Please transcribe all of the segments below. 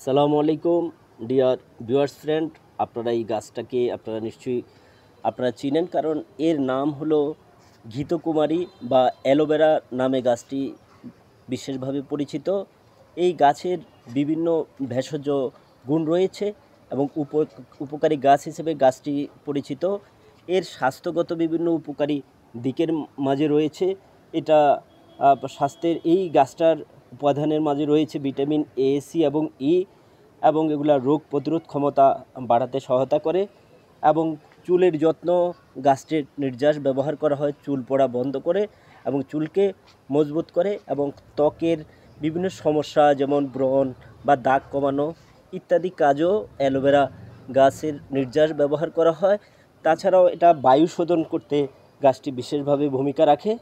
আসসালামু আলাইকুম dear viewers friend. আপনারা এই গাছটাকে নিশ্চয়ই চিনেন, কারণ এর নাম হলো ঘৃতকুমারী বা অ্যালোভেরা নামে গাছটি বিশেষভাবে পরিচিত। এই গাছের বিভিন্ন ভেষজ গুণ রয়েছে এবং উপকারী গাছ হিসেবে গাছটি পরিচিত। এর স্বাস্থ্যগত বিভিন্ন উপকারী দিকের মাঝে রয়েছে এটা স্বাস্থ্যের এই গাছটার উপাদানের মাঝে রয়েছে ভিটামিন এ, সি এবং ই, এবং এগুলা রোগ প্রতিরোধ ক্ষমতা বাড়াতে সহায়তা করে। এবং চুলের যত্ন, গাছটির নির্যাস ব্যবহার করা হয় চুল পড়া বন্ধ করে এবং চুলকে মজবুত করে, এবং ত্বকের বিভিন্ন সমস্যা যেমন ব্রণ বা দাগ কমানো ইত্যাদি কাজও অ্যালোভেরা গাছের নির্যাস ব্যবহার করা হয়। তাছাড়াও এটা বায়ু শোধন করতে গাছটি বিশেষভাবে ভূমিকা রাখে,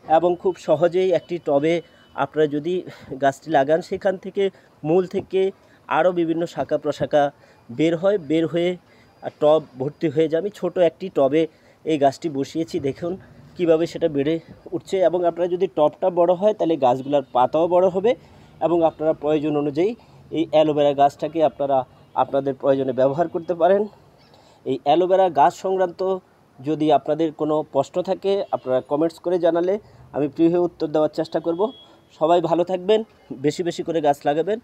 এবং খুব সহজেই একটি টবে আপনারা যদি গাছটি লাগান, সেখান থেকে মূল থেকে আরও বিভিন্ন শাখা প্রশাখা বের হয়ে টব ভর্তি হয়ে যাবে। ছোট একটি টবে এই গাছটি বসিয়েছি, দেখুন কিভাবে সেটা বেড়ে উঠছে। এবং আপনারা যদি টবটা বড় হয় তাহলে গাছগুলোর পাতাও বড় হবে, এবং আপনারা প্রয়োজন অনুযায়ী এই অ্যালোভেরা গাছটাকে আপনাদের প্রয়োজনে ব্যবহার করতে পারেন। এই অ্যালোভেরা গাছ সংক্রান্ত যদি আপনাদের কোনো প্রশ্ন থাকে, আপনারা কমেন্টস করে জানালে আমি ফ্রি হয়ে উত্তর দেওয়ার চেষ্টা করব। সবাই ভালো থাকবেন, বেশি বেশি করে গাছ লাগাবেন।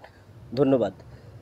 ধন্যবাদ।